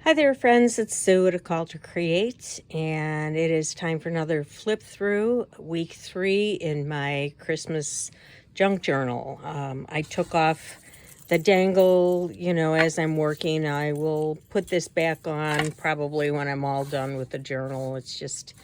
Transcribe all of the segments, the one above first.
Hi there, friends. It's Sue at A Call to Create, and it is time for another flip through, week 3 in my Christmas junk journal. I took off the dangle, as I'm working. I will put this back on probably when I'm all done with the journal. It's just,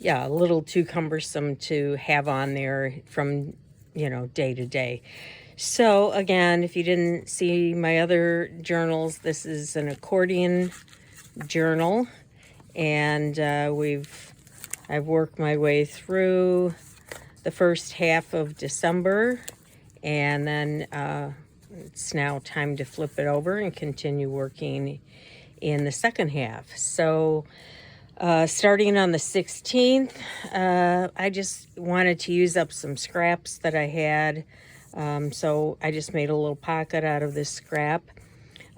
a little too cumbersome to have on there from, day to day. So again, if you didn't see my other journals, this is an accordion journal, and I've worked my way through the first half of December, and then it's now time to flip it over and continue working in the second half. So starting on the 16th, I just wanted to use up some scraps that I had. So I just made a little pocket out of this scrap.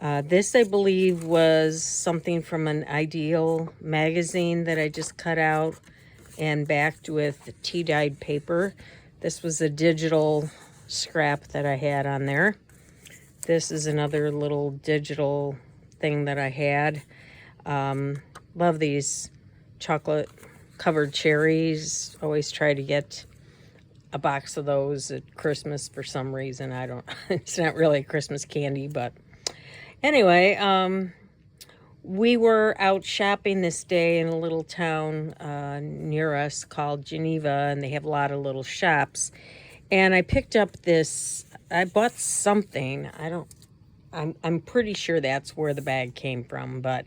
This, I believe, was something from an Ideal magazine that I just cut out and backed with tea-dyed paper. This was a digital scrap that I had on there. This is another little digital thing that I had. Love these chocolate-covered cherries. Always try to get a box of those at Christmas for some reason. It's not really a Christmas candy, but anyway, we were out shopping this day in a little town near us called Geneva, and they have a lot of little shops. And I picked up this, I bought something. I'm pretty sure that's where the bag came from, but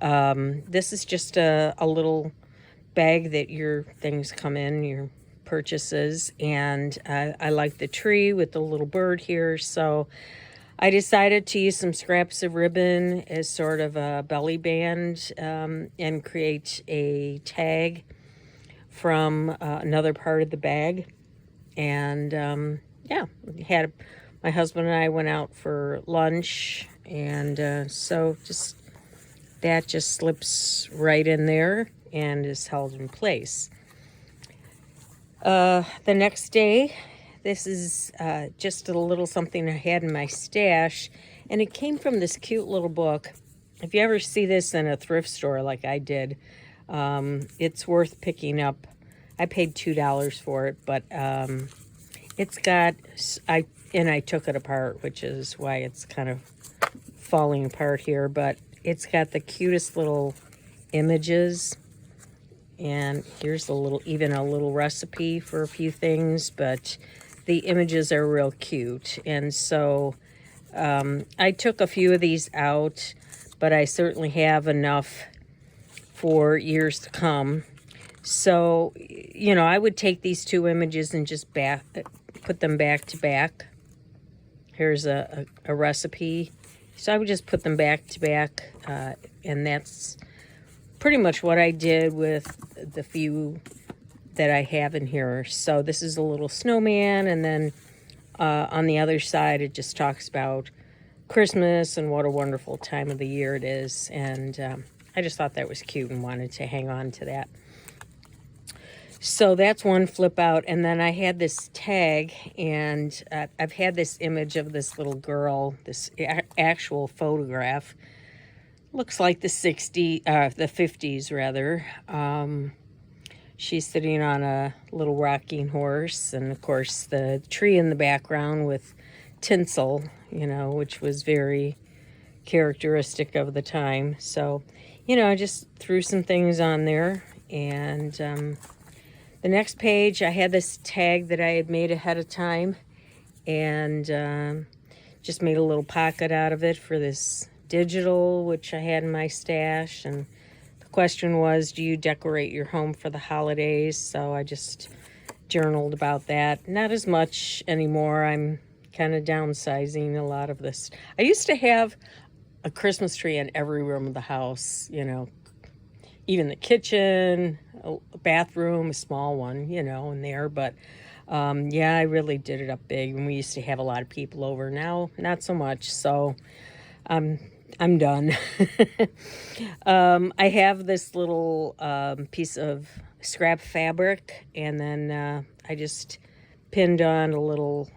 this is just a little bag that your things come in, your purchases, and I like the tree with the little bird here, so I decided to use some scraps of ribbon as sort of a belly band and create a tag from another part of the bag. And my husband and I went out for lunch, and so that just slips right in there and is held in place. The next day, this is just a little something I had in my stash, and it came from this cute little book. If you ever see this in a thrift store like I did, it's worth picking up. I paid $2 for it, but it's got, I took it apart, which is why it's kind of falling apart here, but it's got the cutest little images. And here's even a little recipe for a few things, but the images are real cute. And so I took a few of these out, but I certainly have enough for years to come. So, I would take these two images and just put them back to back. Here's a recipe. So I would just put them back to back, and that's pretty much what I did with the few that I have in here. So this is a little snowman, and then on the other side it just talks about Christmas and what a wonderful time of the year it is. And I just thought that was cute and wanted to hang on to that. So that's one flip out. And then I had this tag, and I've had this image of this little girl, this actual photograph. Looks like the 50s rather. She's sitting on a little rocking horse, and of course the tree in the background with tinsel, which was very characteristic of the time. So, I just threw some things on there. And the next page, I had this tag that I had made ahead of time, and just made a little pocket out of it for this digital, which I had in my stash. And the question was, do you decorate your home for the holidays? So I just journaled about that. Not as much anymore. I'm kind of downsizing a lot of this. I used to have a Christmas tree in every room of the house, even the kitchen, a bathroom, a small one, in there. But I really did it up big, and we used to have a lot of people over. Now, not so much. So I'm done. I have this little piece of scrap fabric, and then I just pinned on a little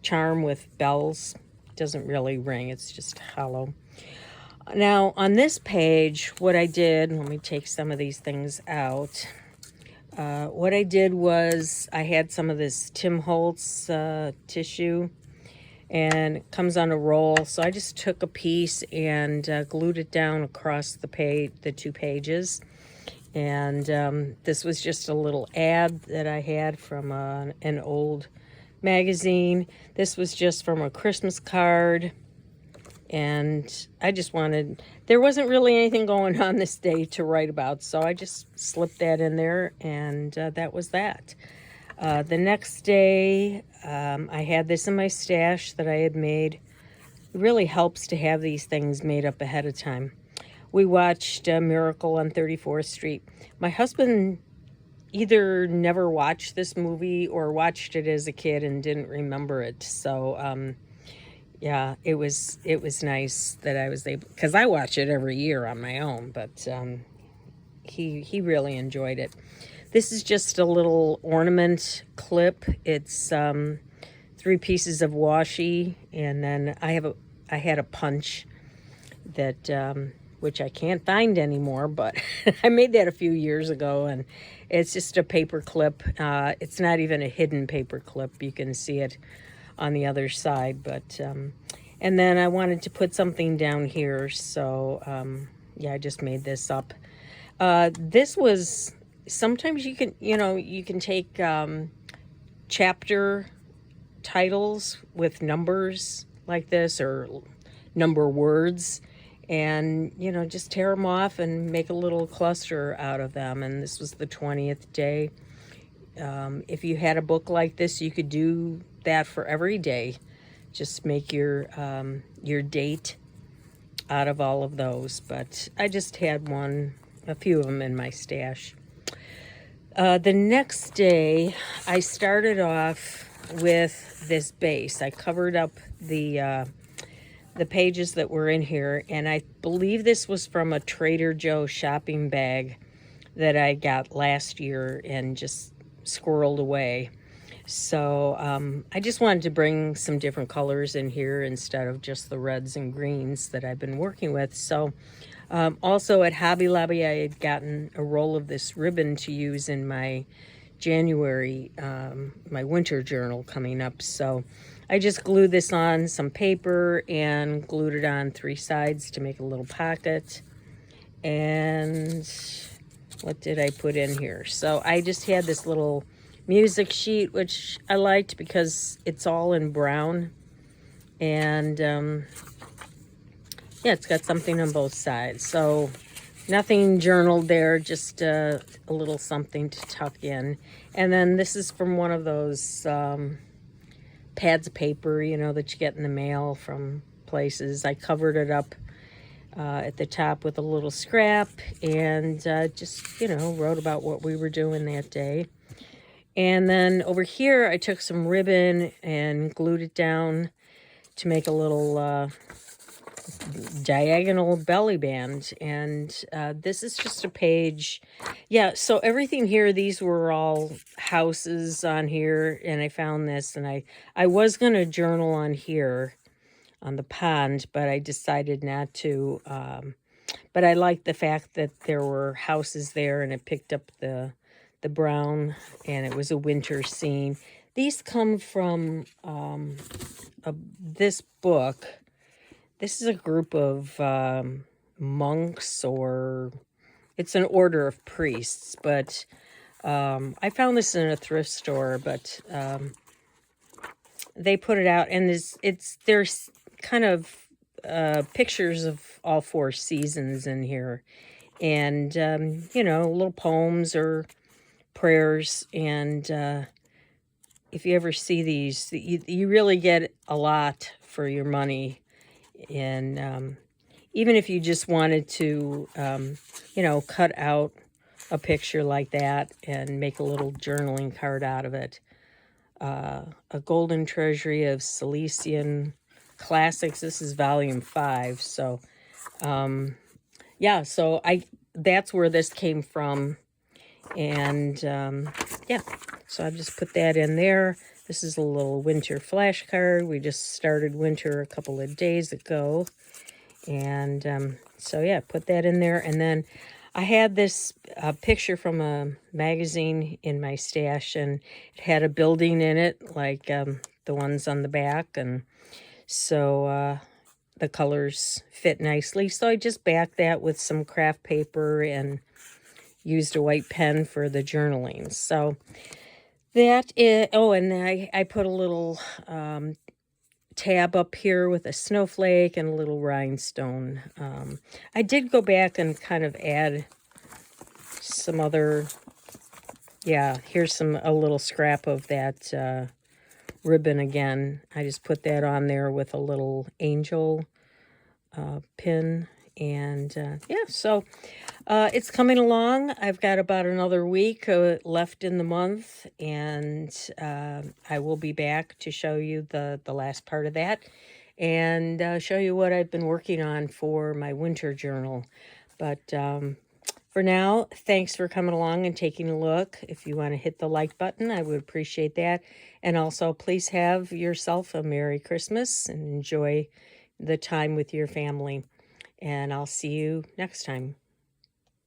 charm with bells doesn't really ring. It's just hollow. Now, on this page, what I did, let me take some of these things out. What I did was I had some of this Tim Holtz tissue, and it comes on a roll. So I just took a piece and glued it down across the two pages. And this was just a little ad that I had from an old magazine. This was just from a Christmas card. And I just wanted, there wasn't really anything going on this day to write about, so I just slipped that in there, and that was that. The next day, I had this in my stash that I had made. It really helps to have these things made up ahead of time. We watched Miracle on 34th Street. My husband either never watched this movie or watched it as a kid and didn't remember it, so yeah, it was nice that I was able, because I watch it every year on my own, but he really enjoyed it. This is just a little ornament clip. It's 3 pieces of washi, and then I had a punch that which I can't find anymore, but I made that a few years ago, and it's just a paper clip. It's not even a hidden paper clip. You can see it on the other side, but and then I wanted to put something down here, so yeah, I just made this up. This was, sometimes you can take chapter titles with numbers like this, or number words, and just tear them off and make a little cluster out of them. And this was the 20th day. If you had a book like this, you could do that for every day. Just make your date out of all of those. But I just had a few of them in my stash. The next day, I started off with this base. I covered up the pages that were in here, and I believe this was from a Trader Joe shopping bag that I got last year and just squirreled away. So I just wanted to bring some different colors in here instead of just the reds and greens that I've been working with. So also at Hobby Lobby, I had gotten a roll of this ribbon to use in my January, my winter journal coming up. So I just glued this on some paper and glued it on 3 sides to make a little pocket. And what did I put in here? So I just had this little music sheet, which I liked because it's all in brown, and yeah, it's got something on both sides. So nothing journaled there, just a little something to tuck in. And then this is from one of those pads of paper, that you get in the mail from places. I covered it up at the top with a little scrap, and just wrote about what we were doing that day. And then over here, I took some ribbon and glued it down to make a little diagonal belly band. And this is just a page. Yeah, so everything here, these were all houses on here, and I found this, and I was going to journal on here on the pond, but I decided not to. But I liked the fact that there were houses there, and it picked up the brown, and it was a winter scene. These come from this book. This is a group of monks, or it's an order of priests, but I found this in a thrift store, but they put it out, and there's kind of pictures of all 4 seasons in here, and little poems or prayers. And if you ever see these, you really get a lot for your money. And even if you just wanted to cut out a picture like that and make a little journaling card out of it. A golden treasury of Cilician classics. This is volume 5. So yeah, so that's where this came from. And yeah, so I've just put that in there. This is a little winter flashcard. We just started winter a couple of days ago. And so, yeah, put that in there. And then I had this picture from a magazine in my stash, and it had a building in it, like the ones on the back. And so the colors fit nicely. So I just backed that with some craft paper and used a white pen for the journaling. So that is, oh, and I put a little tab up here with a snowflake and a little rhinestone. I did go back and kind of add some other, yeah, here's a little scrap of that ribbon again. I just put that on there with a little angel pin. And yeah, so it's coming along. I've got about another week left in the month, and I will be back to show you the last part of that and show you what I've been working on for my winter journal. But for now, thanks for coming along and taking a look. If you want to hit the like button, I would appreciate that. And also, please have yourself a Merry Christmas and enjoy the time with your family. And I'll see you next time.